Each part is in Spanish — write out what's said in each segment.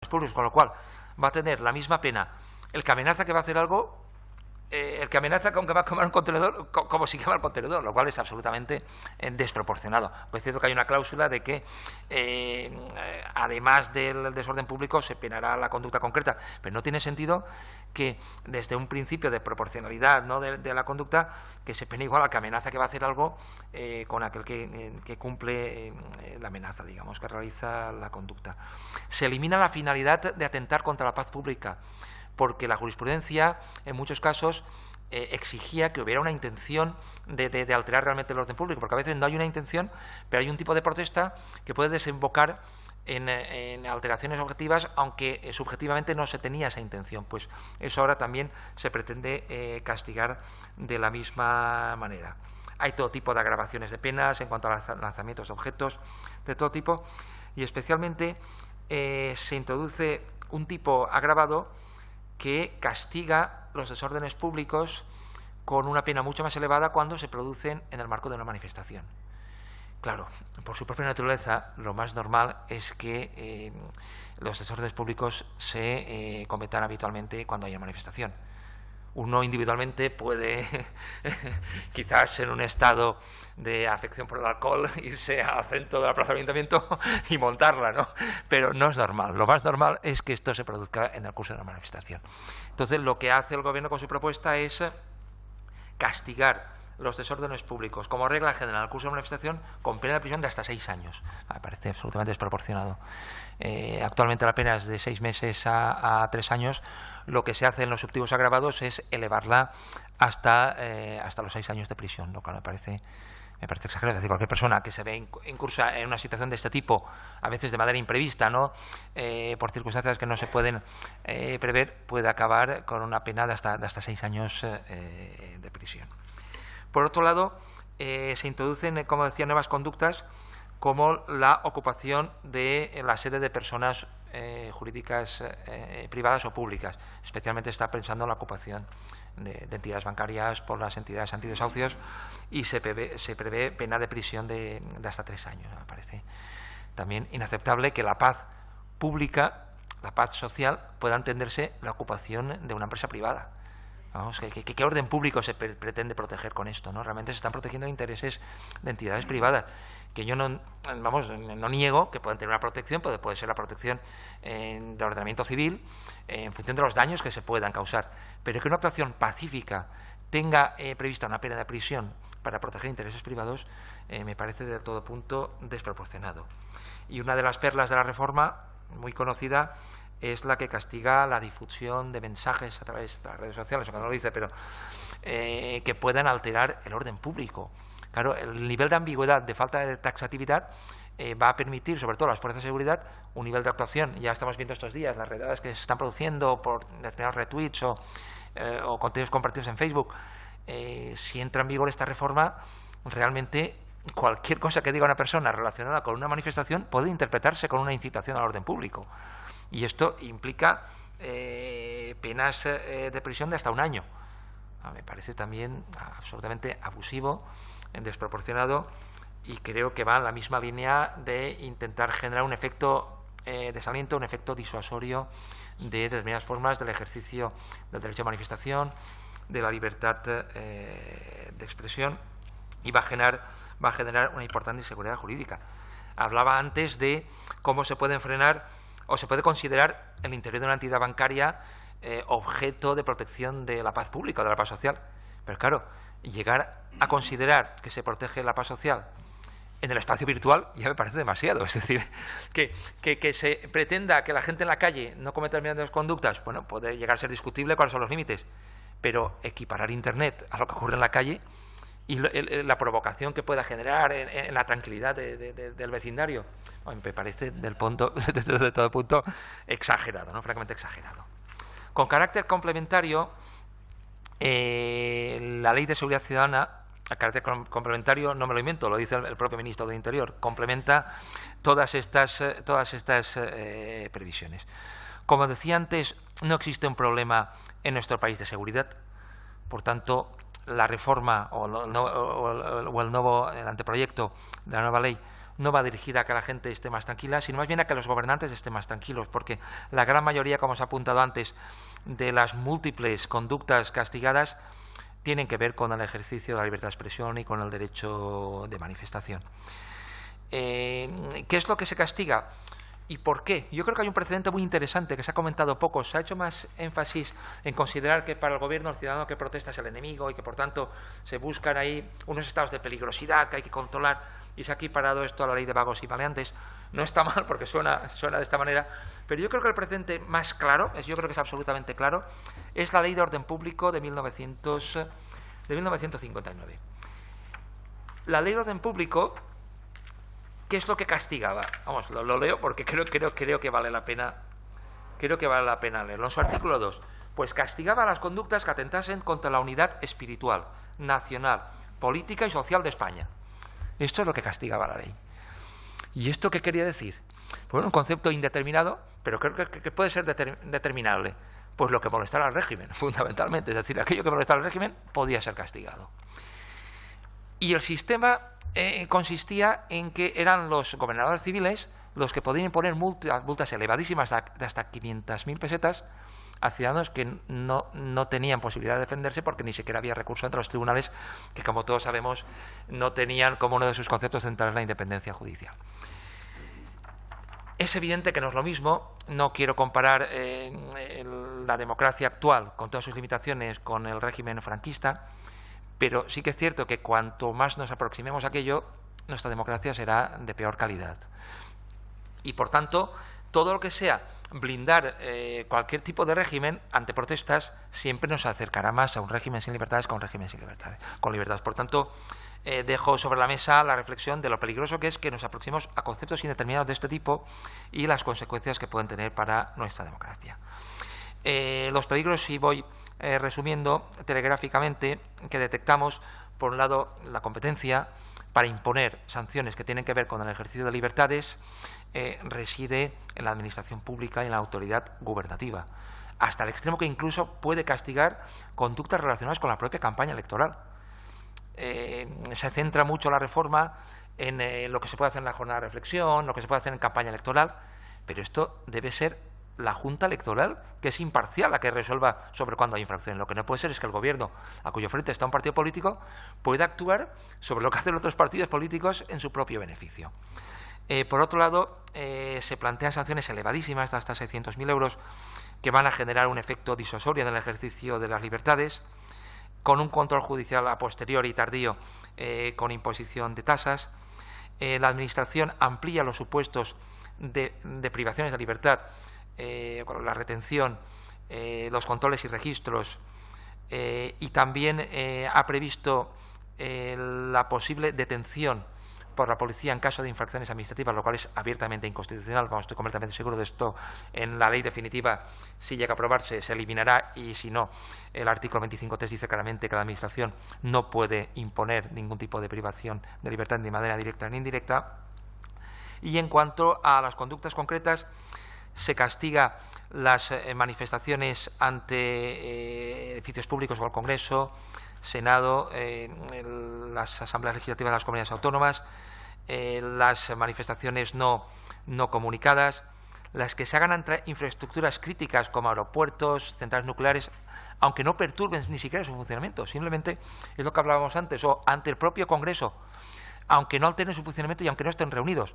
públicos, con lo cual va a tener la misma pena el que amenaza que va a hacer algo, el que amenaza con que va a quemar un contenedor, como si quema el contenedor, lo cual es absolutamente desproporcionado. Pues es cierto que hay una cláusula de que, además del desorden público, se penará la conducta concreta, pero no tiene sentido que desde un principio de proporcionalidad, ¿no?, de la conducta, que se pene igual al que amenaza que va a hacer algo con aquel que cumple la amenaza, digamos, que realiza la conducta. Se elimina la finalidad de atentar contra la paz pública, porque la jurisprudencia, en muchos casos, exigía que hubiera una intención de alterar realmente el orden público, porque a veces no hay una intención, pero hay un tipo de protesta que puede desembocar en alteraciones objetivas, aunque subjetivamente no se tenía esa intención. Pues eso ahora también se pretende castigar de la misma manera. Hay todo tipo de agravaciones de penas en cuanto a lanzamientos de objetos de todo tipo, y especialmente se introduce un tipo agravado que castiga los desórdenes públicos con una pena mucho más elevada cuando se producen en el marco de una manifestación. Claro, por su propia naturaleza, lo más normal es que los desórdenes públicos se cometan habitualmente cuando hay una manifestación. Uno individualmente puede, quizás en un estado de afección por el alcohol, irse al centro de la plaza del ayuntamiento y montarla, ¿no? Pero no es normal. Lo más normal es que esto se produzca en el curso de la manifestación. Entonces, lo que hace el Gobierno con su propuesta es castigar los desórdenes públicos como regla general al curso de la manifestación con pena de prisión de hasta 6 años. Me parece absolutamente desproporcionado. Actualmente la pena es de 6 meses a 3 años. Lo que se hace en los subtipos agravados es elevarla hasta los 6 años de prisión, lo cual me parece exagerado. Es decir, cualquier persona que se ve incursa en una situación de este tipo, a veces de manera imprevista, ¿no?, por circunstancias que no se pueden prever, puede acabar con una pena de hasta 6 años de prisión. Por otro lado, se introducen, como decía, nuevas conductas como la ocupación de la sede de personas jurídicas privadas o públicas. Especialmente está pensando en la ocupación de entidades bancarias por las entidades antidesahucios, y se prevé pena de prisión de hasta 3 años. Me parece también inaceptable que la paz pública, la paz social, pueda entenderse la ocupación de una empresa privada. Vamos, ¿qué orden público se pretende proteger con esto, ¿no? Realmente se están protegiendo intereses de entidades privadas, que yo no niego que puedan tener una protección, puede ser la protección de ordenamiento civil en función de los daños que se puedan causar, pero que una actuación pacífica tenga prevista una pena de prisión para proteger intereses privados me parece de todo punto desproporcionado. Y una de las perlas de la reforma, muy conocida, es la que castiga la difusión de mensajes a través de las redes sociales, aunque no lo dice, pero que puedan alterar el orden público. Claro, el nivel de ambigüedad, de falta de taxatividad, va a permitir, sobre todo a las fuerzas de seguridad, un nivel de actuación. Ya estamos viendo estos días las redadas que se están produciendo por determinados retweets o contenidos compartidos en Facebook. Si entra en vigor esta reforma, realmente cualquier cosa que diga una persona relacionada con una manifestación puede interpretarse con una incitación al orden público. Y esto implica penas de prisión de hasta 1 año. Me parece también absolutamente abusivo, desproporcionado, y creo que va en la misma línea de intentar generar un efecto desaliento, un efecto disuasorio de determinadas formas del ejercicio del derecho a manifestación, de la libertad de expresión, y va a generar una importante inseguridad jurídica. Hablaba antes de cómo se pueden frenar o se puede considerar el interior de una entidad bancaria objeto de protección de la paz pública o de la paz social. Pero claro, llegar a considerar que se protege la paz social en el espacio virtual ya me parece demasiado. Es decir, que se pretenda que la gente en la calle no cometa determinadas conductas, bueno, puede llegar a ser discutible cuáles son los límites, pero equiparar Internet a lo que ocurre en la calle y la provocación que pueda generar en la tranquilidad del vecindario, me parece desde todo punto exagerado, ¿no? Francamente exagerado. Con carácter complementario, la Ley de Seguridad Ciudadana, a carácter complementario, no me lo invento, lo dice el propio Ministro del Interior, complementa todas estas previsiones. Como decía antes, no existe un problema en nuestro país de seguridad, por tanto, la reforma o el anteproyecto de la nueva ley no va dirigida a que la gente esté más tranquila, sino más bien a que los gobernantes estén más tranquilos, porque la gran mayoría, como se ha apuntado antes, de las múltiples conductas castigadas tienen que ver con el ejercicio de la libertad de expresión y con el derecho de manifestación. ¿Qué es lo que se castiga? ¿Y por qué? Yo creo que hay un precedente muy interesante que se ha comentado poco. Se ha hecho más énfasis en considerar que para el gobierno el ciudadano que protesta es el enemigo y que, por tanto, se buscan ahí unos estados de peligrosidad que hay que controlar, y se ha equiparado esto a la ley de vagos y maleantes. No está mal porque suena de esta manera, pero yo creo que el precedente más claro, yo creo que es absolutamente claro, es la Ley de Orden Público de 1959. La Ley de Orden Público, ¿qué es lo que castigaba? Vamos, lo leo porque creo que vale la pena. Creo que vale la pena leerlo. En su artículo 2, pues castigaba las conductas que atentasen contra la unidad espiritual, nacional, política y social de España. Esto es lo que castigaba la ley. ¿Y esto qué quería decir? Bueno, un concepto indeterminado, pero creo que puede ser determinable. Pues lo que molestara al régimen, fundamentalmente. Es decir, aquello que molestara al régimen podía ser castigado. Y el sistema consistía en que eran los gobernadores civiles los que podían imponer multas elevadísimas de hasta 500.000 pesetas a ciudadanos que no tenían posibilidad de defenderse, porque ni siquiera había recurso ante los tribunales, que, como todos sabemos, no tenían como uno de sus conceptos centrales la independencia judicial. Es evidente que no es lo mismo. No quiero comparar la democracia actual, con todas sus limitaciones, con el régimen franquista, pero sí que es cierto que cuanto más nos aproximemos a aquello, nuestra democracia será de peor calidad. Y, por tanto, todo lo que sea blindar cualquier tipo de régimen ante protestas siempre nos acercará más a un régimen sin libertades que a un régimen sin libertades, con libertades. Por tanto, dejo sobre la mesa la reflexión de lo peligroso que es que nos aproximemos a conceptos indeterminados de este tipo y las consecuencias que pueden tener para nuestra democracia. Los peligros, si voy resumiendo telegráficamente, que detectamos: por un lado, la competencia para imponer sanciones que tienen que ver con el ejercicio de libertades reside en la administración pública y en la autoridad gubernativa, hasta el extremo que incluso puede castigar conductas relacionadas con la propia campaña electoral. Se centra mucho la reforma en lo que se puede hacer en la jornada de reflexión, lo que se puede hacer en campaña electoral, pero esto debe ser la Junta Electoral, que es imparcial, la que resuelva sobre cuándo hay infracciones. Lo que no puede ser es que el gobierno, a cuyo frente está un partido político, pueda actuar sobre lo que hacen otros partidos políticos en su propio beneficio. Por otro lado, se plantean sanciones elevadísimas, hasta 600.000 euros, que van a generar un efecto disuasorio en el ejercicio de las libertades, con un control judicial a posteriori y tardío, con imposición de tasas. La Administración amplía los supuestos de privaciones de libertad, la retención, los controles y registros, y también ha previsto la posible detención por la policía en caso de infracciones administrativas, lo cual es abiertamente inconstitucional. Vamos, estoy completamente seguro de esto. En la ley definitiva, si llega a aprobarse, se eliminará, y si no, el artículo 25.3 dice claramente que la Administración no puede imponer ningún tipo de privación de libertad, ni de manera directa ni indirecta. Y en cuanto a las conductas concretas, se castiga las manifestaciones ante edificios públicos o el Congreso, Senado, las asambleas legislativas de las comunidades autónomas, las manifestaciones no comunicadas, las que se hagan ante infraestructuras críticas como aeropuertos, centrales nucleares, aunque no perturben ni siquiera su funcionamiento, simplemente es lo que hablábamos antes, o ante el propio Congreso, aunque no alteren su funcionamiento y aunque no estén reunidos.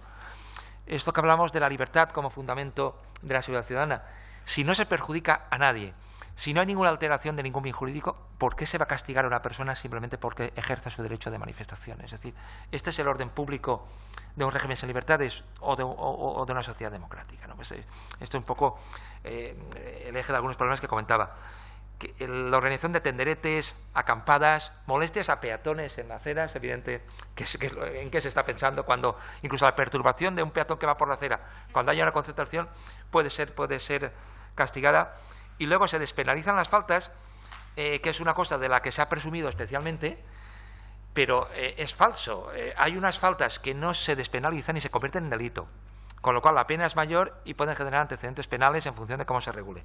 Esto que hablamos de la libertad como fundamento de la seguridad ciudadana. Si no se perjudica a nadie, si no hay ninguna alteración de ningún bien jurídico, ¿por qué se va a castigar a una persona simplemente porque ejerza su derecho de manifestación? Es decir, este es el orden público de un régimen sin libertades o de una sociedad democrática, ¿no? Pues, esto es un poco el eje de algunos problemas que comentaba. La organización de tenderetes, acampadas, molestias a peatones en la acera, es evidente en qué se está pensando, cuando incluso la perturbación de un peatón que va por la acera, cuando haya una concentración, puede ser castigada. Y luego se despenalizan las faltas, que es una cosa de la que se ha presumido especialmente, pero es falso. Hay unas faltas que no se despenalizan y se convierten en delito, con lo cual la pena es mayor y pueden generar antecedentes penales en función de cómo se regule.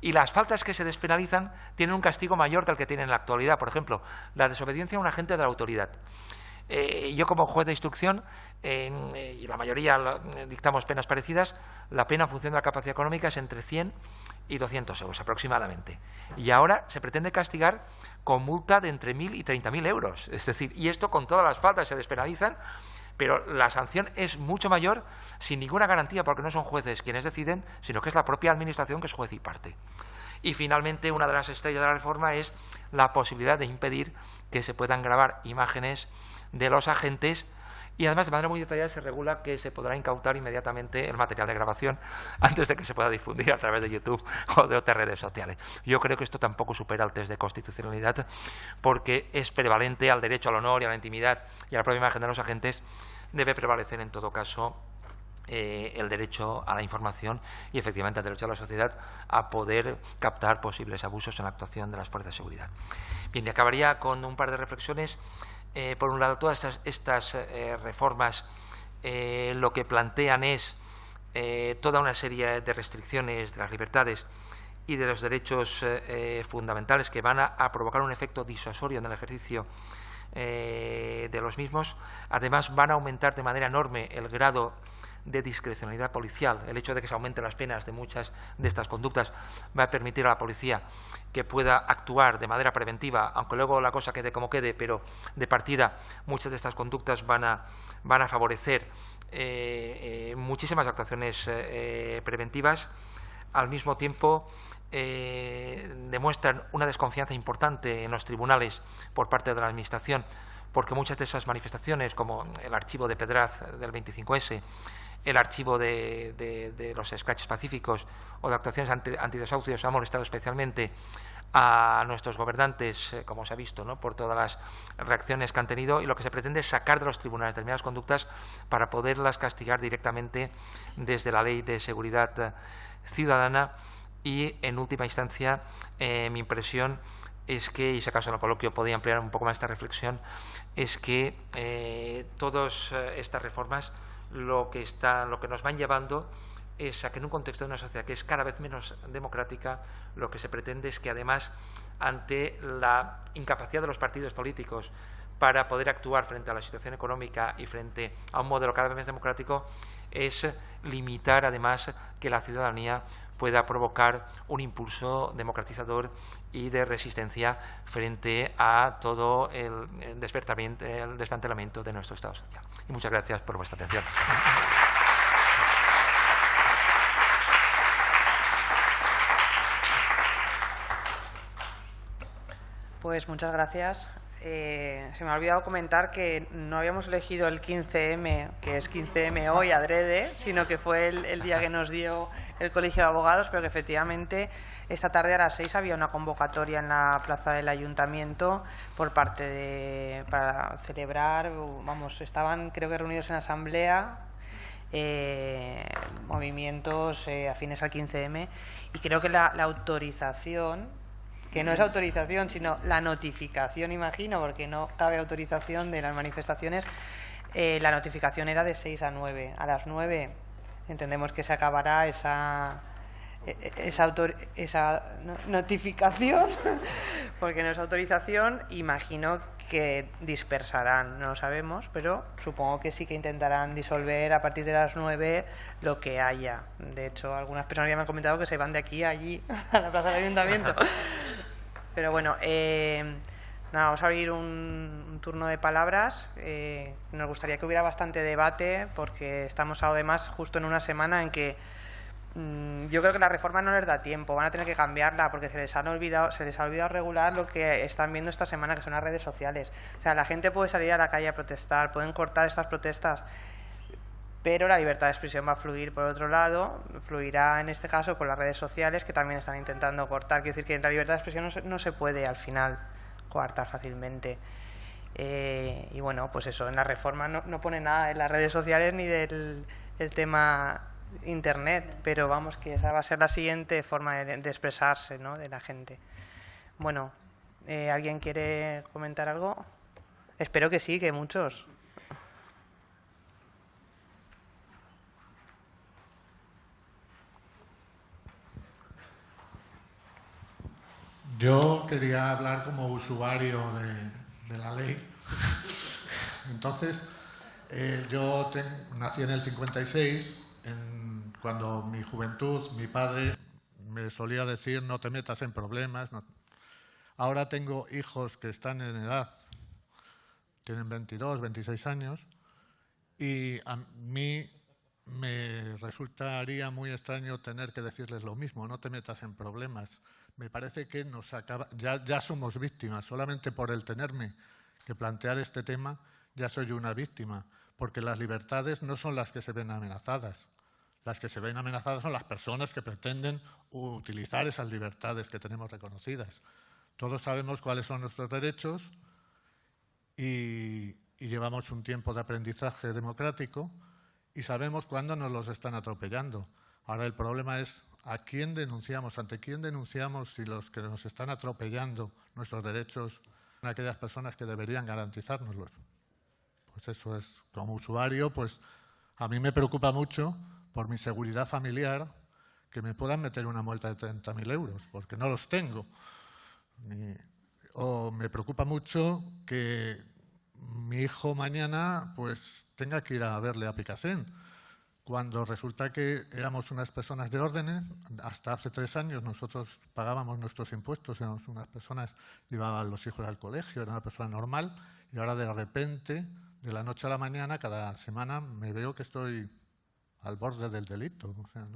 Y las faltas que se despenalizan tienen un castigo mayor que el que tienen en la actualidad. Por ejemplo, la desobediencia a un agente de la autoridad. Yo como juez de instrucción, y la mayoría dictamos penas parecidas, la pena en función de la capacidad económica es entre 100 y 200 euros aproximadamente. Y ahora se pretende castigar con multa de entre 1.000 y 30.000 euros. Es decir, y esto con todas las faltas se despenalizan, pero la sanción es mucho mayor sin ninguna garantía, porque no son jueces quienes deciden, sino que es la propia administración que es juez y parte. Y finalmente, una de las estrellas de la reforma es la posibilidad de impedir que se puedan grabar imágenes de los agentes, y además de manera muy detallada se regula que se podrá incautar inmediatamente el material de grabación antes de que se pueda difundir a través de YouTube o de otras redes sociales. Yo creo que esto tampoco supera el test de constitucionalidad, porque es prevalente al derecho al honor y a la intimidad y a la propia imagen de los agentes. Debe prevalecer en todo caso el derecho a la información y efectivamente el derecho a la sociedad a poder captar posibles abusos en la actuación de las fuerzas de seguridad. Bien, y acabaría con un par de reflexiones. Por un lado, todas estas reformas lo que plantean es toda una serie de restricciones de las libertades y de los derechos fundamentales que van a provocar un efecto disuasorio en el ejercicio de los mismos. Además, van a aumentar de manera enorme el grado de discrecionalidad policial. El hecho de que se aumenten las penas de muchas de estas conductas va a permitir a la policía que pueda actuar de manera preventiva, aunque luego la cosa quede como quede, pero de partida muchas de estas conductas van a favorecer muchísimas actuaciones preventivas. Al mismo tiempo, demuestran una desconfianza importante en los tribunales por parte de la Administración, porque muchas de esas manifestaciones, como el archivo de Pedraz del 25S, el archivo de los escraches pacíficos o de actuaciones antidesahucios, ha molestado especialmente a nuestros gobernantes, como se ha visto, ¿no?, por todas las reacciones que han tenido, y lo que se pretende es sacar de los tribunales determinadas conductas para poderlas castigar directamente desde la Ley de Seguridad Ciudadana. Y, en última instancia, mi impresión es que, y si acaso en el coloquio podía ampliar un poco más esta reflexión, es que todas estas reformas lo que nos van llevando es a que en un contexto de una sociedad que es cada vez menos democrática, lo que se pretende es que, además, ante la incapacidad de los partidos políticos para poder actuar frente a la situación económica y frente a un modelo cada vez más democrático, es limitar, además, que la ciudadanía pueda provocar un impulso democratizador y de resistencia frente a todo el desmantelamiento de nuestro Estado social. Y muchas gracias por vuestra atención. Pues muchas gracias. Se me ha olvidado comentar que no habíamos elegido el 15M, que es 15M hoy adrede, sino que fue el día que nos dio el Colegio de Abogados, pero que efectivamente esta tarde a las 6 había una convocatoria en la plaza del Ayuntamiento por parte para celebrar, estaban creo que reunidos en asamblea movimientos afines al 15M, y creo que la autorización, que no es autorización, sino la notificación, imagino, porque no cabe autorización de las manifestaciones, la notificación era de 6 a 9. A las 9 entendemos que se acabará esa notificación, porque no es autorización. Imagino que dispersarán, no lo sabemos, pero supongo que sí que intentarán disolver a partir de las 9 lo que haya. De hecho, algunas personas ya me han comentado que se van de aquí a allí, a la plaza del Ayuntamiento. Pero bueno, nada, vamos a abrir un turno de palabras. Nos gustaría que hubiera bastante debate, porque estamos además justo en una semana en que yo creo que la reforma no les da tiempo, van a tener que cambiarla porque se les ha olvidado regular lo que están viendo esta semana, que son las redes sociales. O sea, la gente puede salir a la calle a protestar, pueden cortar estas protestas, pero la libertad de expresión va a fluir por otro lado, fluirá en este caso por las redes sociales, que también están intentando cortar. Quiero decir que la libertad de expresión no se puede al final coartar fácilmente. Y bueno, pues eso, en la reforma no pone nada en las redes sociales ni del tema Internet, pero vamos, que esa va a ser la siguiente forma de expresarse, ¿no?, de la gente. Bueno, ¿alguien quiere comentar algo? Espero que sí, que muchos. Yo quería hablar como usuario de la ley. Entonces, yo nací en el 56, cuando mi juventud, mi padre me solía decir no te metas en problemas. No. Ahora tengo hijos que están en edad, tienen 22, 26 años, y a mí me resultaría muy extraño tener que decirles lo mismo, no te metas en problemas. Me parece que ya somos víctimas, solamente por el tenerme que plantear este tema ya soy una víctima, porque las libertades no son las que se ven amenazadas. Las que se ven amenazadas son las personas que pretenden utilizar esas libertades que tenemos reconocidas. Todos sabemos cuáles son nuestros derechos y llevamos un tiempo de aprendizaje democrático y sabemos cuándo nos los están atropellando. Ahora el problema es a quién denunciamos, ante quién denunciamos si los que nos están atropellando nuestros derechos son aquellas personas que deberían garantizárnoslos. Pues eso es, como usuario, pues a mí me preocupa mucho por mi seguridad familiar que me puedan meter una multa de 30.000 euros, porque no los tengo. O me preocupa mucho que mi hijo mañana pues tenga que ir a verle a Picassent, cuando resulta que éramos unas personas de órdenes. Hasta hace 3 años nosotros pagábamos nuestros impuestos, éramos unas personas, llevaban los hijos al colegio, era una persona normal, y ahora de repente, de la noche a la mañana, cada semana me veo que estoy al borde del delito. O sea,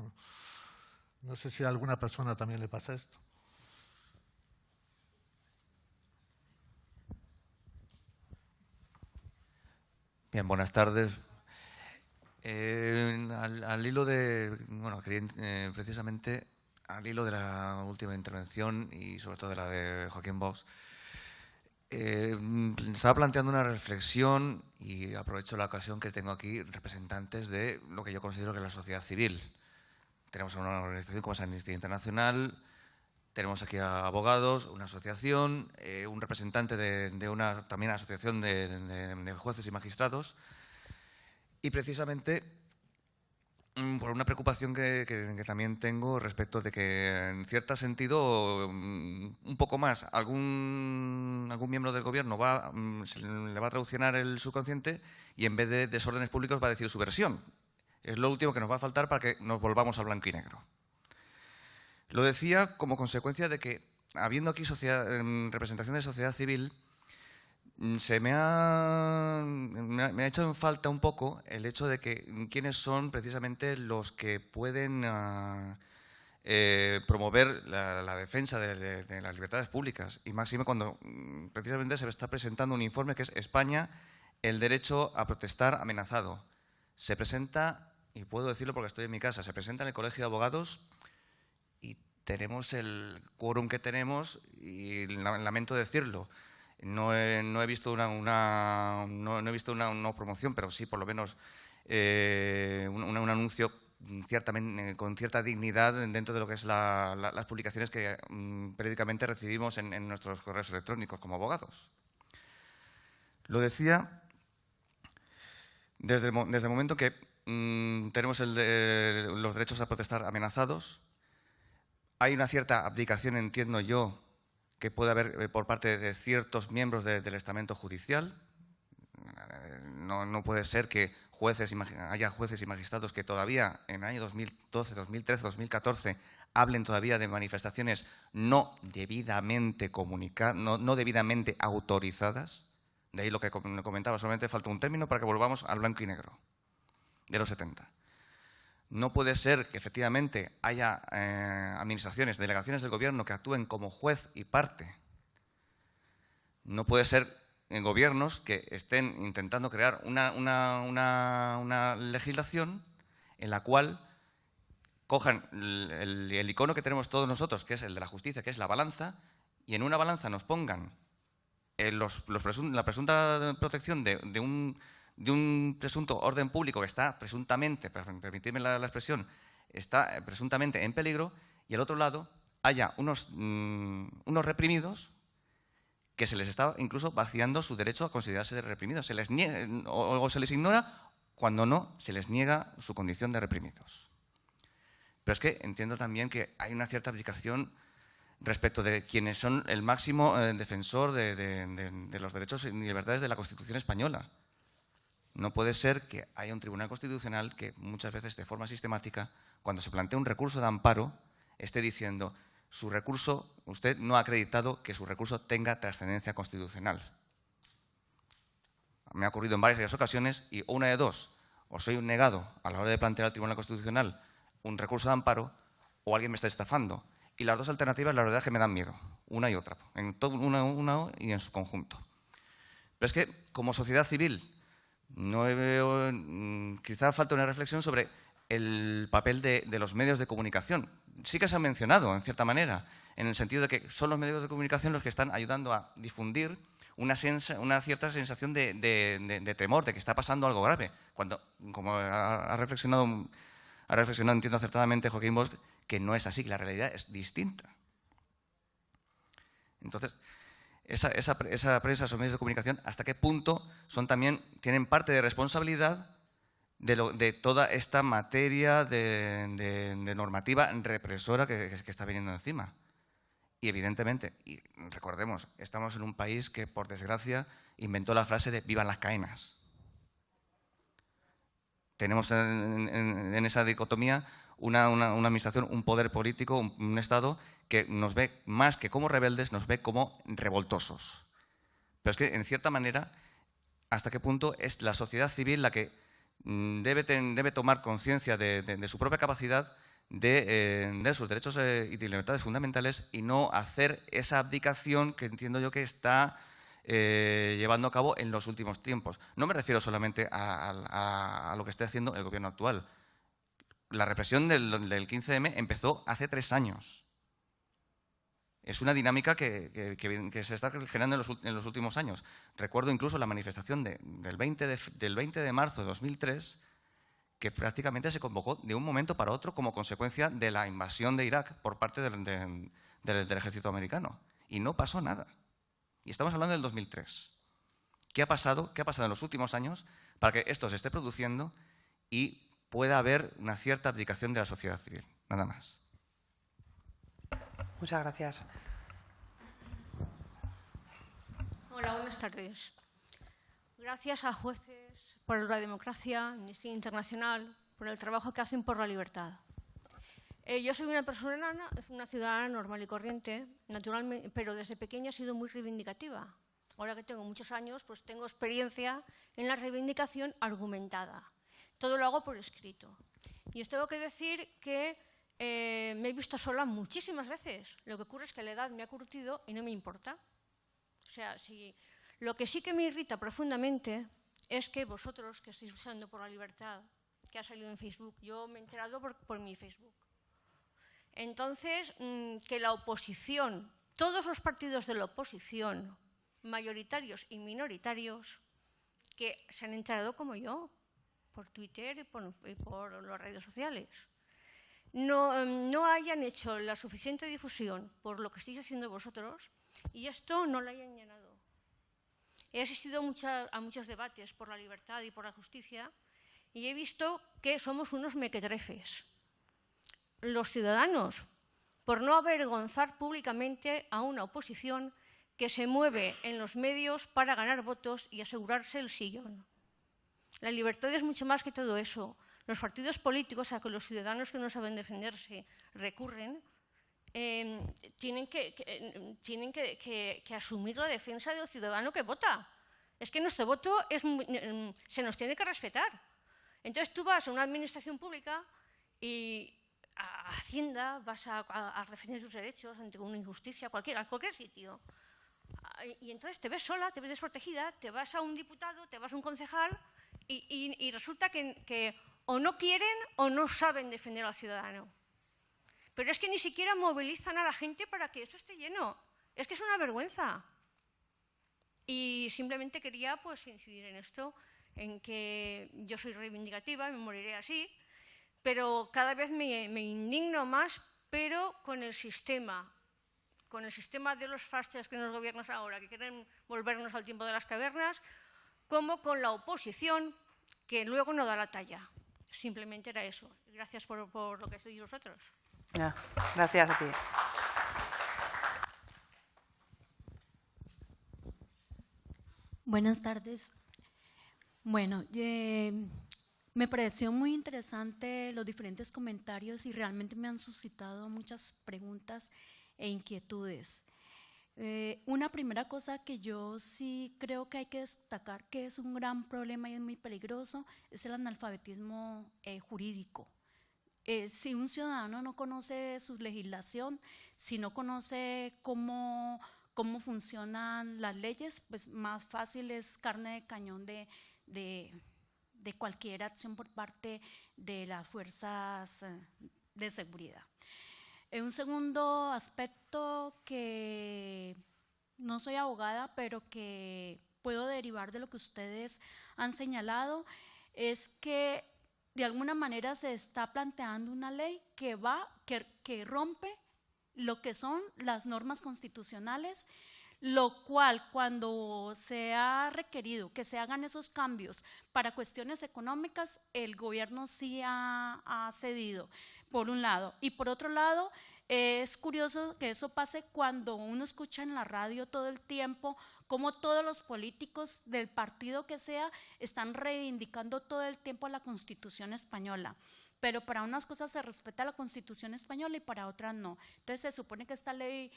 no sé si a alguna persona también le pasa esto. Bien, buenas tardes. Al hilo de, bueno, precisamente al hilo de la última intervención y sobre todo de la de Joaquín Bosch, estaba planteando una reflexión y aprovecho la ocasión que tengo aquí representantes de lo que yo considero que es la sociedad civil. Tenemos una organización como es Amnistía Internacional, tenemos aquí a abogados, una asociación, un representante de una también asociación de jueces y magistrados, y precisamente por una preocupación que también tengo respecto de que, en cierto sentido, un poco más, algún miembro del gobierno le va a traicionar el subconsciente y en vez de desórdenes públicos va a decir su versión. Es lo último que nos va a faltar para que nos volvamos a blanco y negro. Lo decía como consecuencia de que, habiendo aquí representación de sociedad civil, me ha hecho en falta un poco el hecho de que quiénes son precisamente los que pueden promover la defensa de las libertades públicas, y máximo cuando precisamente se está presentando un informe que es España, el derecho a protestar amenazado. Se presenta, y puedo decirlo porque estoy en mi casa, se presenta en el Colegio de Abogados y tenemos el quórum que tenemos, y lamento decirlo. No he visto una promoción, pero sí por lo menos un anuncio con cierta dignidad dentro de lo que es las publicaciones que periódicamente recibimos en nuestros correos electrónicos como abogados. Lo decía desde el momento que tenemos los derechos a protestar amenazados. Hay una cierta abdicación, entiendo yo, que puede haber por parte de ciertos miembros del estamento judicial. No puede ser que haya jueces y magistrados que todavía en el año 2012, 2013, 2014 hablen todavía de manifestaciones no debidamente comunicadas, no debidamente autorizadas. De ahí lo que comentaba, solamente falta un término para que volvamos al blanco y negro de los 70. No puede ser que efectivamente haya administraciones, delegaciones del gobierno que actúen como juez y parte. No puede ser gobiernos que estén intentando crear una legislación en la cual cojan el icono que tenemos todos nosotros, que es el de la justicia, que es la balanza, y en una balanza nos pongan la presunta protección de un presunto orden público que está presuntamente, permitidme la expresión, está presuntamente en peligro, y al otro lado haya unos reprimidos que se les está incluso vaciando su derecho a considerarse reprimidos. Se les niega, o se les ignora, cuando no, se les niega su condición de reprimidos. Pero es que entiendo también que hay una cierta abdicación respecto de quienes son el máximo defensor de los derechos y libertades de la Constitución española. No puede ser que haya un Tribunal Constitucional que muchas veces, de forma sistemática, cuando se plantea un recurso de amparo, esté diciendo su recurso, usted no ha acreditado que su recurso tenga trascendencia constitucional. Me ha ocurrido en varias ocasiones y una de dos, o soy un negado a la hora de plantear al Tribunal Constitucional un recurso de amparo o alguien me está estafando. Y las dos alternativas, la verdad es que me dan miedo, una y otra, en todo, una y en su conjunto. Pero es que, como sociedad civil, no veo, quizá falta una reflexión sobre el papel de los medios de comunicación. Sí que se ha mencionado, en cierta manera, en el sentido de que son los medios de comunicación los que están ayudando a difundir una cierta sensación de temor, de que está pasando algo grave. Cuando, como ha reflexionado, entiendo acertadamente Joaquín Bosch, que no es así, que la realidad es distinta. Entonces, esa prensa, esos medios de comunicación, ¿hasta qué punto tienen parte de responsabilidad de toda esta materia de normativa represora que está viniendo encima? Y evidentemente, y recordemos, estamos en un país que, por desgracia, inventó la frase de «vivan las caenas». Tenemos en esa dicotomía una administración, un poder político, un Estado que nos ve más que como rebeldes, nos ve como revoltosos. Pero es que, en cierta manera, ¿hasta qué punto es la sociedad civil la que debe tomar conciencia de su propia capacidad de sus derechos y libertades fundamentales y no hacer esa abdicación que entiendo yo que está llevando a cabo en los últimos tiempos? No me refiero solamente a lo que está haciendo el gobierno actual. La represión del 15M empezó hace 3 años. Es una dinámica que se está generando en los últimos años. Recuerdo incluso la manifestación del 20 de marzo de 2003, que prácticamente se convocó de un momento para otro como consecuencia de la invasión de Irak por parte del ejército americano. Y no pasó nada. Y estamos hablando del 2003. ¿Qué ha pasado? ¿Qué ha pasado en los últimos años para que esto se esté produciendo y pueda haber una cierta abdicación de la sociedad civil? Nada más. Muchas gracias. Hola, buenas tardes. Gracias a Jueces por la Democracia, Amnistía Internacional, por el trabajo que hacen por la libertad. Yo soy una ciudadana normal y corriente, naturalmente, pero desde pequeña he sido muy reivindicativa. Ahora que tengo muchos años, pues tengo experiencia en la reivindicación argumentada. Todo lo hago por escrito. Y os tengo que decir que me he visto sola muchísimas veces. Lo que ocurre es que la edad me ha curtido y no me importa. O sea, lo que sí que me irrita profundamente es que vosotros, que estáis luchando por la libertad, que ha salido en Facebook, yo me he enterado por mi Facebook. Entonces, que la oposición, todos los partidos de la oposición, mayoritarios y minoritarios, que se han enterado como yo, por Twitter y por las redes sociales, no hayan hecho la suficiente difusión por lo que estáis haciendo vosotros y esto no lo hayan llenado. He asistido a muchos debates por la libertad y por la justicia y he visto que somos unos mequetrefes. Los ciudadanos, por no avergonzar públicamente a una oposición que se mueve en los medios para ganar votos y asegurarse el sillón. La libertad es mucho más que todo eso. Los partidos políticos a que los ciudadanos que no saben defenderse recurren tienen que asumir la defensa del ciudadano que vota. Es que nuestro voto se nos tiene que respetar. Entonces tú vas a una administración pública y a Hacienda, vas a defender tus derechos ante una injusticia, a cualquier sitio. Y entonces te ves sola, te ves desprotegida, te vas a un diputado, te vas a un concejal y resulta que o no quieren o no saben defender al ciudadano. Pero es que ni siquiera movilizan a la gente para que esto esté lleno. Es que es una vergüenza. Y simplemente quería pues, incidir en esto, en que yo soy reivindicativa, me moriré así, pero cada vez me indigno más, pero con el sistema de los fascistas que nos gobiernan ahora, que quieren volvernos al tiempo de las cavernas, como con la oposición, que luego no da la talla. Simplemente era eso. Gracias por lo que sois vosotros. Gracias a ti. Buenas tardes. Bueno, me pareció muy interesante los diferentes comentarios y realmente me han suscitado muchas preguntas e inquietudes. Una primera cosa que yo sí creo que hay que destacar, que es un gran problema y es muy peligroso, es el analfabetismo jurídico. Si un ciudadano no conoce su legislación, si no conoce cómo funcionan las leyes, pues más fácil es carne de cañón de cualquier acción por parte de las fuerzas de seguridad. Un segundo aspecto que no soy abogada, pero que puedo derivar de lo que ustedes han señalado, es que de alguna manera se está planteando una ley que rompe lo que son las normas constitucionales, lo cual cuando se ha requerido que se hagan esos cambios para cuestiones económicas, el gobierno sí ha cedido, por un lado. Y por otro lado, es curioso que eso pase cuando uno escucha en la radio todo el tiempo cómo todos los políticos del partido que sea están reivindicando todo el tiempo la Constitución española. Pero para unas cosas se respeta la Constitución española y para otras no. Entonces se supone que esta ley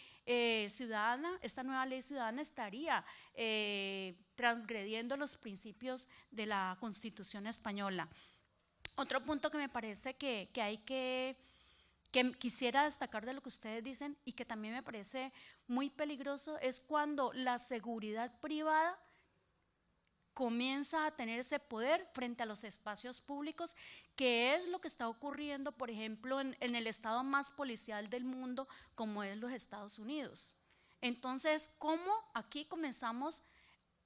ciudadana, esta nueva ley ciudadana estaría transgrediendo los principios de la Constitución española. Otro punto que me parece que hay que quisiera destacar de lo que ustedes dicen y que también me parece muy peligroso es cuando la seguridad privada comienza a tener ese poder frente a los espacios públicos, que es lo que está ocurriendo, por ejemplo, en el estado más policial del mundo, como es los Estados Unidos. Entonces, ¿cómo aquí comenzamos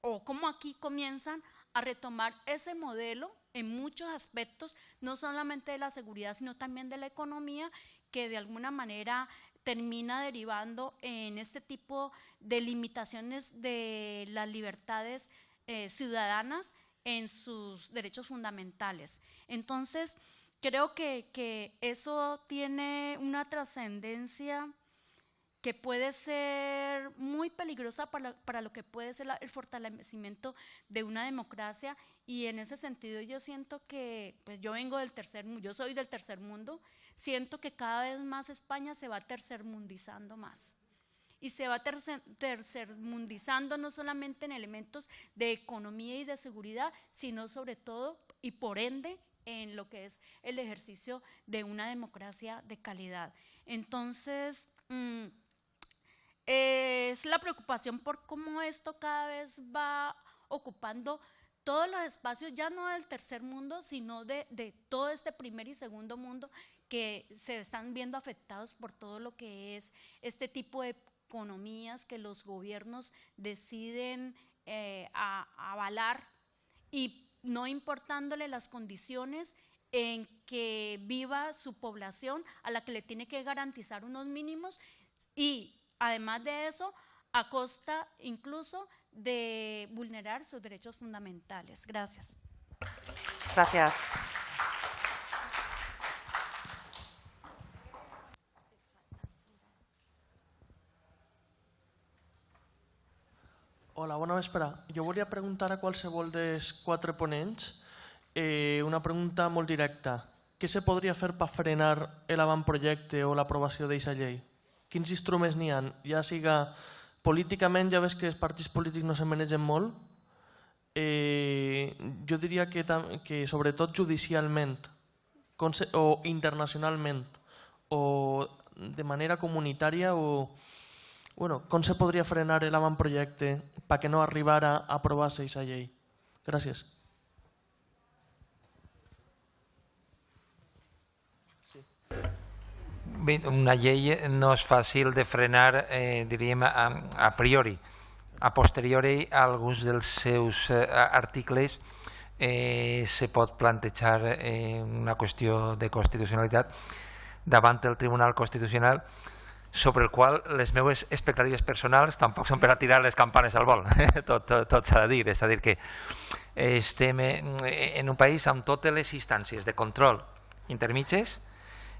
o cómo aquí comienzan a retomar ese modelo en muchos aspectos, no solamente de la seguridad, sino también de la economía, que de alguna manera termina derivando en este tipo de limitaciones de las libertades ciudadanas en sus derechos fundamentales? Entonces, creo que eso tiene una trascendencia que puede ser muy peligrosa para lo que puede ser el fortalecimiento de una democracia, y en ese sentido yo siento que, pues yo soy del tercer mundo, siento que cada vez más España se va tercermundizando más. Y se va tercermundizando no solamente en elementos de economía y de seguridad, sino sobre todo y por ende en lo que es el ejercicio de una democracia de calidad. Entonces, es la preocupación por cómo esto cada vez va ocupando todos los espacios, ya no del tercer mundo, sino de todo este primer y segundo mundo, que se están viendo afectados por todo lo que es este tipo de economías que los gobiernos deciden avalar, y no importándole las condiciones en que viva su población, a la que le tiene que garantizar unos mínimos, y además de eso, a costa incluso de vulnerar sus derechos fundamentales. Gracias. Gracias. Hola, bona vespre. Jo volia preguntar a qualsevol dels quatre ponents una pregunta molt directa. Què se podria fer per frenar l'avantprojecte o l'aprovació d'aquesta llei? Quins instruments n'hi ha? Ja siga políticament, ja ves que els partits polítics no se manegen molt. Jo diria que sobretot judicialment o internacionalment o de manera comunitària, o com se podria frenar l'avantprojecte perquè no arribara a aprovar-se aquesta llei? Gràcies. Una llei no és fàcil de frenar, diríem, a priori. A posteriori, alguns dels seus articles se pot plantejar una qüestió de constitucionalitat davant el Tribunal Constitucional, sobre el qual les meves expectatives personals tampoc són per a tirar les campanes al vol, tot s'ha de dir. És a dir, que estem en un país amb totes les instàncies de control intermitges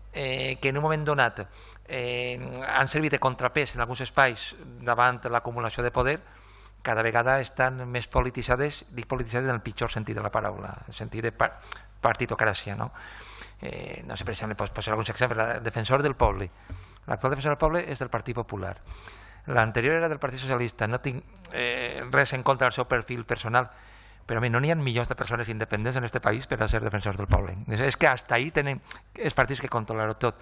que en un moment donat han servit de contrapès en alguns espais davant l'acumulació de poder, cada vegada estan més polititzades, dic polititzades en el pitjor sentit de la paraula, en el sentit de partitocràcia, no? No sé, per exemple, posaré alguns exemples. El defensor del poble. L'actual defensor del poble és del Partit Popular. L'anterior era del Partit Socialista. No tinc res en contra del seu perfil personal, però no n'hi ha milions de persones independents en aquest país per a ser defensors del poble. És que fins ahir tenen els partits que controlen tot.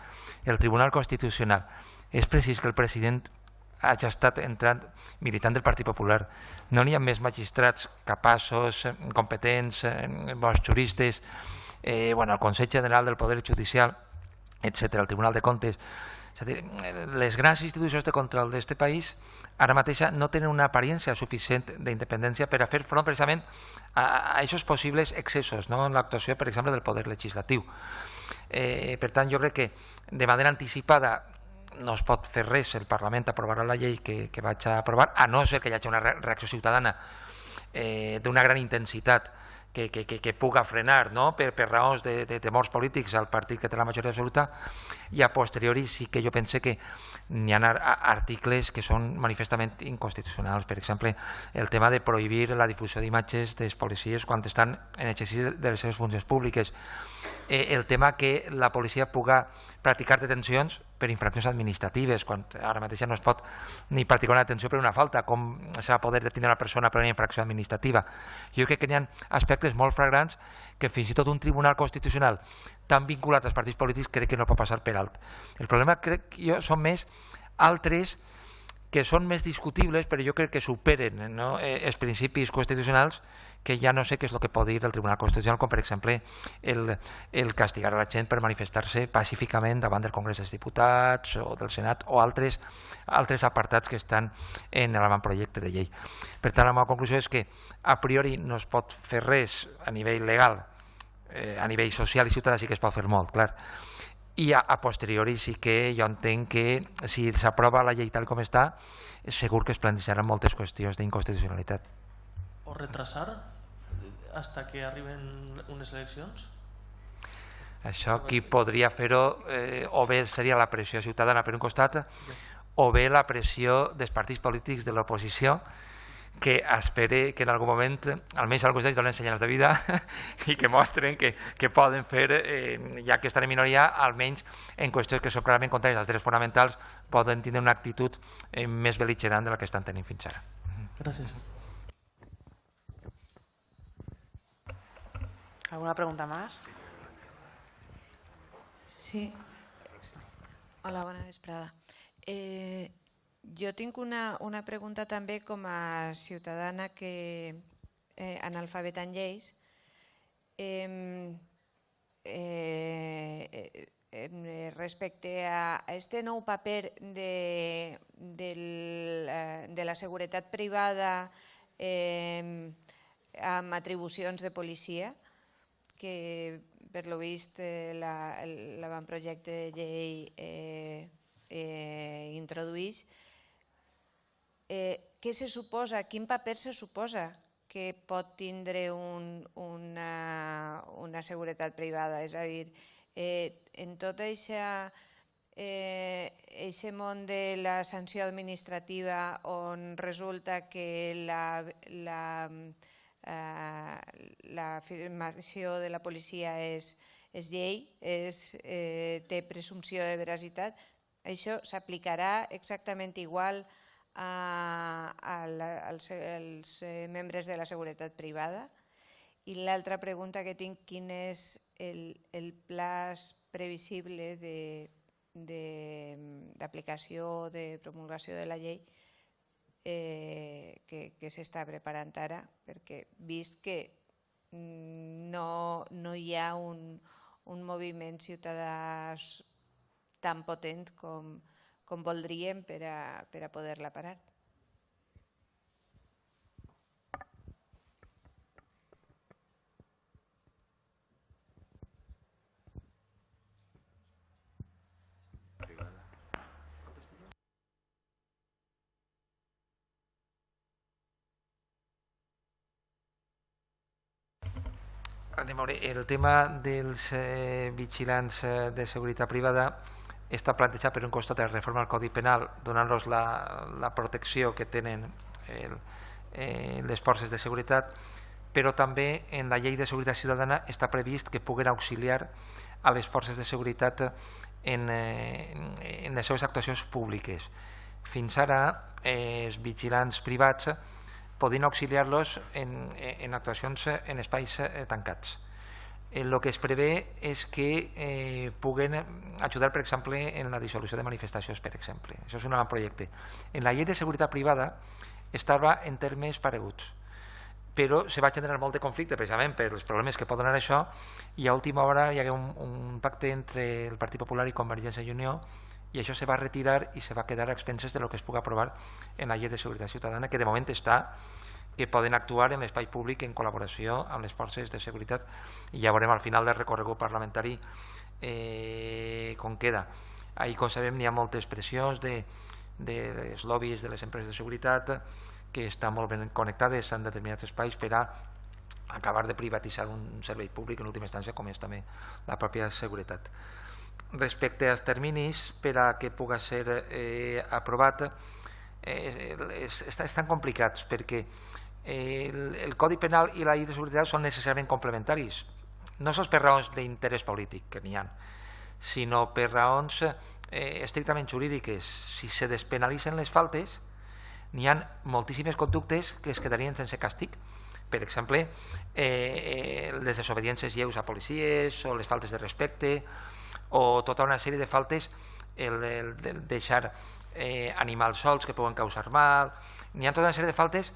El Tribunal Constitucional. És precís que el president hagi estat entrant militant del Partit Popular. No n'hi ha més magistrats capaços, competents, bons juristes, el Consell General del Poder Judicial, etc., el Tribunal de Comptes. És a dir, les grans institucions de control d'aquest país ara mateix no tenen una apariència suficient d'independència per a fer front precisament a aquests possibles excessos en l'actuació, per exemple, del poder legislatiu. Per tant, jo crec que de manera anticipada no es pot fer res, el Parlament aprovarà la llei que vaig a aprovar, a no ser que hi hagi una reacció ciutadana d'una gran intensitat que puga frenar per raons de temors polítics al partit que té la majoria absoluta, i a posteriori sí que jo pense que n'hi ha articles que són manifestament inconstitucionals. Per exemple, el tema de prohibir la difusió d'imatges dels policies quan estan en exercici de les seves funcions públiques, el tema que la policia puga practicar detencions per infraccions administratives, quan ara mateix no es pot ni practicar una detenció per una falta, com s'ha de poder detenir una persona per una infracció administrativa. Jo crec que hi ha aspectes molt flagrants que fins i tot un tribunal constitucional tan vinculat als partits polítics crec que no pot passar per alt. El problema crec jo són més altres que són més discutibles, però jo crec que superen els principis constitucionals, que ja no sé què és el que pot dir el Tribunal Constitucional, com per exemple el castigar a la gent per manifestar-se pacíficament davant del Congrés dels Diputats o del Senat o altres apartats que estan en l'avantprojecte de llei. Per tant, la meva conclusió és que a priori no es pot fer res a nivell legal, a nivell social i ciutadà sí que es pot fer molt, clar. I a posteriori sí que jo entenc que si s'aprova la llei tal com està, segur que es plantejaran moltes qüestions d'inconstitucionalitat. O retrasar hasta que arriben unes eleccions? Això qui podria fer-ho o bé seria la pressió ciutadana per un costat o bé la pressió dels partits polítics de l'oposició, que espere que en algun moment, almenys alguns d'ells donen senyals de vida i que mostren que poden fer, ja que estan en minoria, almenys en qüestions que són clarament contràries als drets fonamentals, poden tenir una actitud més bel·ligerant de la que estan tenint fins ara. Gràcies. ¿Alguna pregunta más? Sí. Hola, bona vesprada. Jo tinc una pregunta també com a ciutadana que analfabeta en lleis. Respecte a este nou paper de la seguretat privada amb atribucions de policia, que per lo vist l'avantprojecte de llei introdueix, què se suposa, quin paper se suposa que pot tindre una seguretat privada? És a dir, en tot aquest món de la sanció administrativa on resulta que l'afirmació de la policia és llei, té presumpció de veracitat, això s'aplicarà exactament igual als membres de la seguretat privada? I l'altra pregunta que tinc, quin és el pla previsible d'aplicació, de promulgació de la llei que s'està preparant ara, perquè vist que no hi ha un moviment ciutadà tan potent com voldríem per a poder-la parar. El tema dels vigilants de seguretat privada està plantejat per un costat de la reforma del Codi Penal, donant-los la protecció que tenen les forces de seguretat, però també en la llei de seguretat ciutadana està previst que puguen auxiliar a les forces de seguretat en les seves actuacions públiques. Fins ara, els vigilants privats podien auxiliar-los en actuacions en espais tancats. El que es prevé és que puguen ajudar, per exemple, en la dissolució de manifestacions, per exemple. Això és un projecte. En la llei de seguretat privada estava en termes pareguts, però se va generar molt de conflicte precisament per els problemes que pot donar això, i a última hora hi hagué un pacte entre el Partit Popular i Convergència i Unió, i això se va retirar i se va quedar a expenses de lo que es pugui aprovar en la llei de seguretat ciutadana, que de moment està que poden actuar en l'espai públic en col·laboració amb les forces de seguretat, i ja veurem al final del recorregut parlamentari com queda. Ahir, com sabem, hi ha moltes pressions dels lobbies de les empreses de seguretat que estan molt ben connectades en determinats espais per a acabar de privatitzar un servei públic en última instància, com és també la pròpia seguretat. Respecte als terminis per a que pugui ser aprovat, estan complicats perquè el Codi Penal i la llei de seguretat són necessàriament complementaris, no sols per raons d'interès polític, que n'hi ha, sinó per raons estrictament jurídiques. Si se despenalitzen les faltes, n'hi ha moltíssimes conductes que es quedarien sense càstig. Per exemple, les desobediències lleus a policies o les faltes de respecte o tota una sèrie de faltes, el deixar animals sols que poden causar mal. N'hi ha tota una sèrie de faltes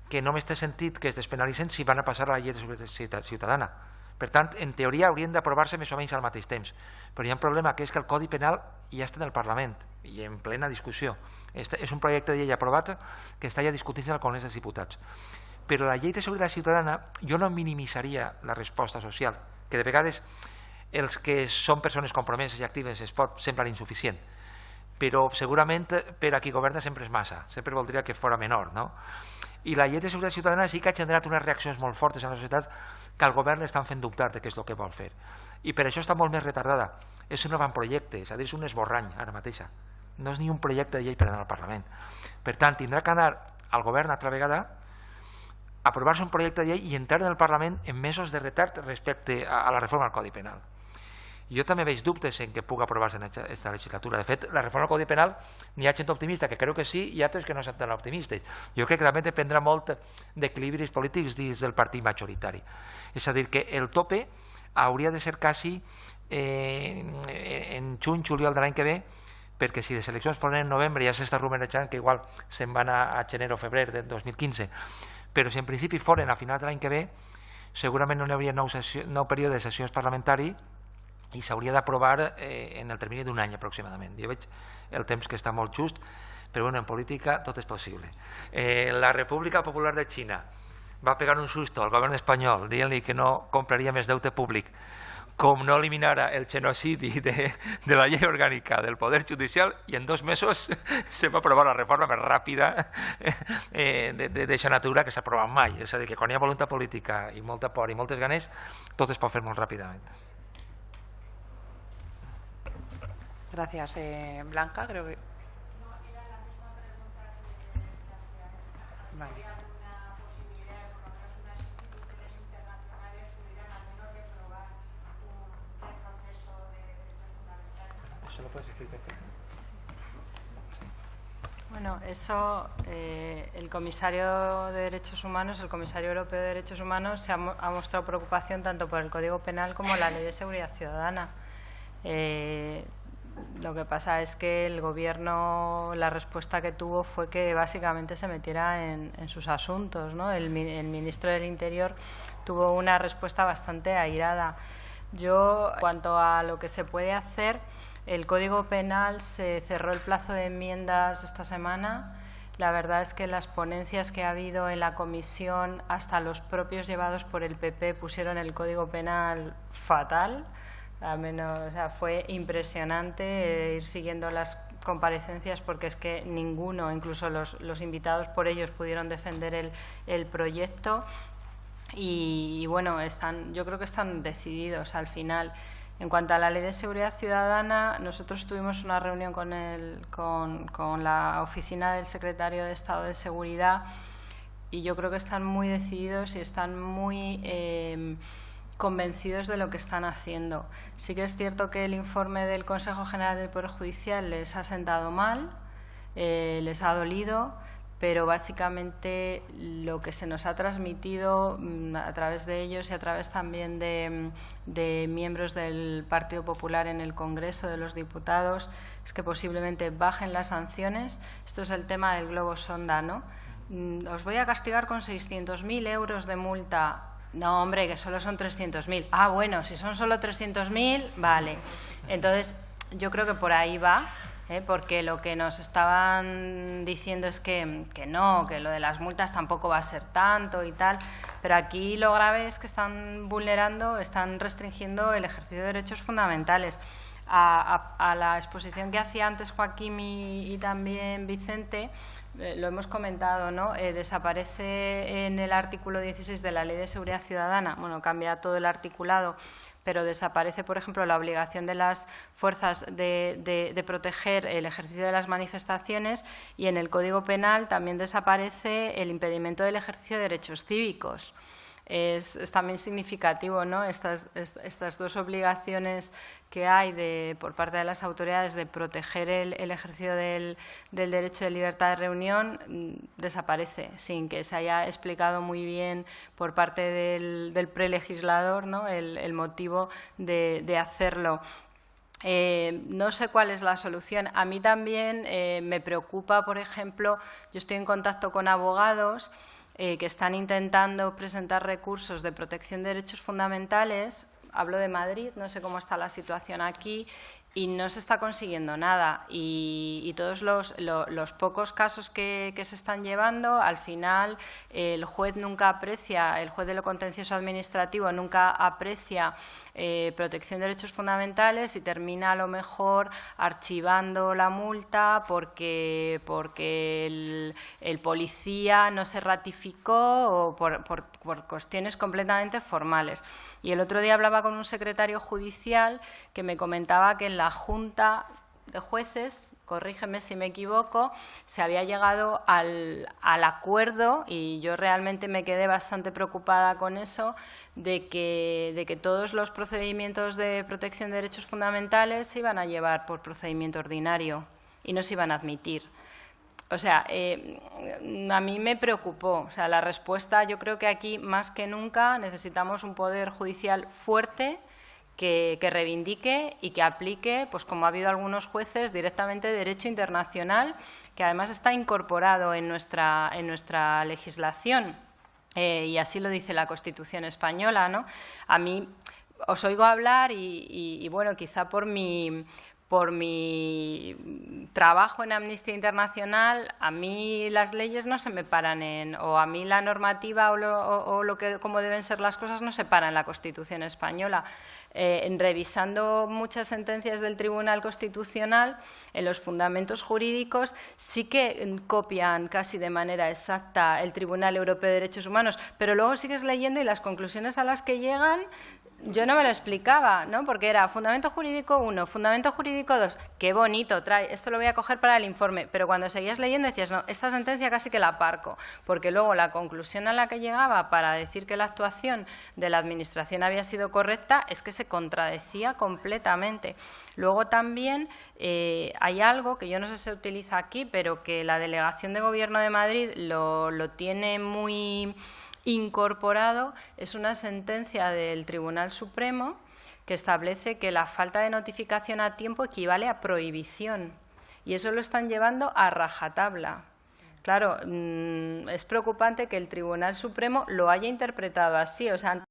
que només té sentit que es despenalitzen si van a passar a la llei de seguretat ciutadana. Per tant, en teoria haurien d'aprovar-se més o menys al mateix temps, però hi ha un problema, que és que el Codi Penal ja està en el Parlament i en plena discussió. És un projecte de llei aprovat que està ja discutint-se al Congrés dels Diputats. Però la llei de seguretat ciutadana jo no minimitzaria la resposta social, que de vegades els que són persones compromeses i actives es pot semblar insuficient, però segurament per a qui governa sempre és massa, sempre voldria que fos menor, no? I la llei de seguretat ciutadana sí que ha generat unes reaccions molt fortes en la societat que al govern l'estan fent dubtar de què és el que vol fer, i per això està molt més retardada. És un avantprojecte, és a dir, és un esborrany ara mateixa, no és ni un projecte de llei per anar al Parlament. Per tant, tindrà que anar al govern altra vegada, aprovar-se un projecte de llei i entrar en el Parlament en mesos de retard respecte a la reforma del Codi Penal. Jo també veig dubtes en que pugui aprovar-se en aquesta legislatura. De fet, la reforma del Codi Penal n'hi ha gent optimista que creu que sí i altres que no són tan optimistes. Jo crec que també dependrà molt d'equilibris polítics dins del partit majoritari. És a dir, que el tope hauria de ser quasi en juny, juliol de l'any que ve, perquè si les eleccions foren en novembre ja s'està rumerejant que igual se'n van a gener o febrer del 2015, però si en principi foren a finals de l'any que ve, segurament no hi hauria nou període de sessions parlamentari i s'hauria d'aprovar en el termini d'un any aproximadament. Jo veig el temps que està molt just, però bueno, en política tot és possible. La República Popular de Xina va pegar un susto al govern espanyol dient-li que no compraria més deute públic, com no eliminara el genocidi de la llei orgànica del Poder Judicial, i en 2 mesos se va aprovar la reforma més ràpida d'eixa natura que s'ha aprovat mai. És a dir, que quan hi ha voluntat política i molta por i moltes ganes, tot es pot fer molt ràpidament. Gracias. Blanca, creo que... Vale. ¿Eso lo puedes explicar? Bueno, eso, el comisario de Derechos Humanos, el comisario europeo de Derechos Humanos, ha mostrado preocupación tanto por el Código Penal como la Ley de Seguridad Ciudadana. Lo que pasa es que el Gobierno, la respuesta que tuvo fue que básicamente se metiera en sus asuntos, ¿no? El ministro del Interior tuvo una respuesta bastante airada. Yo, en cuanto a lo que se puede hacer, el Código Penal se cerró el plazo de enmiendas esta semana. La verdad es que las ponencias que ha habido en la comisión, hasta los propios llevados por el PP, pusieron el Código Penal fatal. Al menos, o sea, fue impresionante ir siguiendo las comparecencias, porque es que ninguno, incluso los invitados por ellos, pudieron defender el proyecto. Y bueno, yo creo que están decididos al final. En cuanto a la Ley de Seguridad Ciudadana, nosotros tuvimos una reunión con la oficina del secretario de Estado de Seguridad y yo creo que están muy decididos y están muy convencidos de lo que están haciendo. Sí que es cierto que el informe del Consejo General del Poder Judicial les ha sentado mal, les ha dolido, pero básicamente lo que se nos ha transmitido a través de ellos y a través también de miembros del Partido Popular en el Congreso de los Diputados es que posiblemente bajen las sanciones. Esto es el tema del globo sonda, ¿no? Os voy a castigar con 600.000 euros de multa. No, hombre, que solo son 300.000. Ah, bueno, si son solo 300.000, vale. Entonces, yo creo que por ahí va. Porque lo que nos estaban diciendo es que no, que lo de las multas tampoco va a ser tanto y tal, pero aquí lo grave es que están vulnerando, están restringiendo el ejercicio de derechos fundamentales. A la exposición que hacía antes Joaquín y también Vicente, lo hemos comentado, ¿no? Desaparece en el artículo 16 de la Ley de Seguridad Ciudadana, bueno, cambia todo el articulado, pero desaparece, por ejemplo, la obligación de las fuerzas de proteger el ejercicio de las manifestaciones, y en el Código Penal también desaparece el impedimento del ejercicio de derechos cívicos. Es también significativo, ¿no? Estas dos obligaciones que hay por parte de las autoridades de proteger el ejercicio del derecho de libertad de reunión desaparece, sin que se haya explicado muy bien por parte del prelegislador, ¿no? el motivo de hacerlo. No sé cuál es la solución. A mí también me preocupa, por ejemplo, yo estoy en contacto con abogados que están intentando presentar recursos de protección de derechos fundamentales. Hablo de Madrid, no sé cómo está la situación aquí, y no se está consiguiendo nada. Y todos los pocos casos que se están llevando, al final el juez nunca aprecia, el juez de lo contencioso administrativo nunca aprecia protección de derechos fundamentales y termina a lo mejor archivando la multa porque el policía no se ratificó o por cuestiones completamente formales. Y el otro día hablaba con un secretario judicial que me comentaba que en la Junta de Jueces, corrígeme si me equivoco, se había llegado al acuerdo, y yo realmente me quedé bastante preocupada con eso, de que todos los procedimientos de protección de derechos fundamentales se iban a llevar por procedimiento ordinario y no se iban a admitir. O sea, a mí me preocupó. O sea, la respuesta, yo creo que aquí más que nunca necesitamos un poder judicial fuerte que reivindique y que aplique, pues como ha habido algunos jueces, directamente derecho internacional, que además está incorporado en nuestra legislación, y así lo dice la Constitución española, ¿no? A mí os oigo hablar y bueno, quizá por mi trabajo en Amnistía Internacional, a mí las leyes no se me paran o a mí la normativa cómo deben ser las cosas no se para en la Constitución española. Revisando muchas sentencias del Tribunal Constitucional, en los fundamentos jurídicos sí que copian casi de manera exacta el Tribunal Europeo de Derechos Humanos, pero luego sigues leyendo y las conclusiones a las que llegan yo no me lo explicaba, ¿no? Porque era fundamento jurídico 1, fundamento jurídico 2, qué bonito, trae, esto lo voy a coger para el informe, pero cuando seguías leyendo decías, no, esta sentencia casi que la aparco, porque luego la conclusión a la que llegaba para decir que la actuación de la Administración había sido correcta es que se contradecía completamente. Luego también hay algo que yo no sé si se utiliza aquí, pero que la Delegación de Gobierno de Madrid lo tiene muy incorporado, es una sentencia del Tribunal Supremo que establece que la falta de notificación a tiempo equivale a prohibición, y eso lo están llevando a rajatabla. Claro, es preocupante que el Tribunal Supremo lo haya interpretado así, o sea,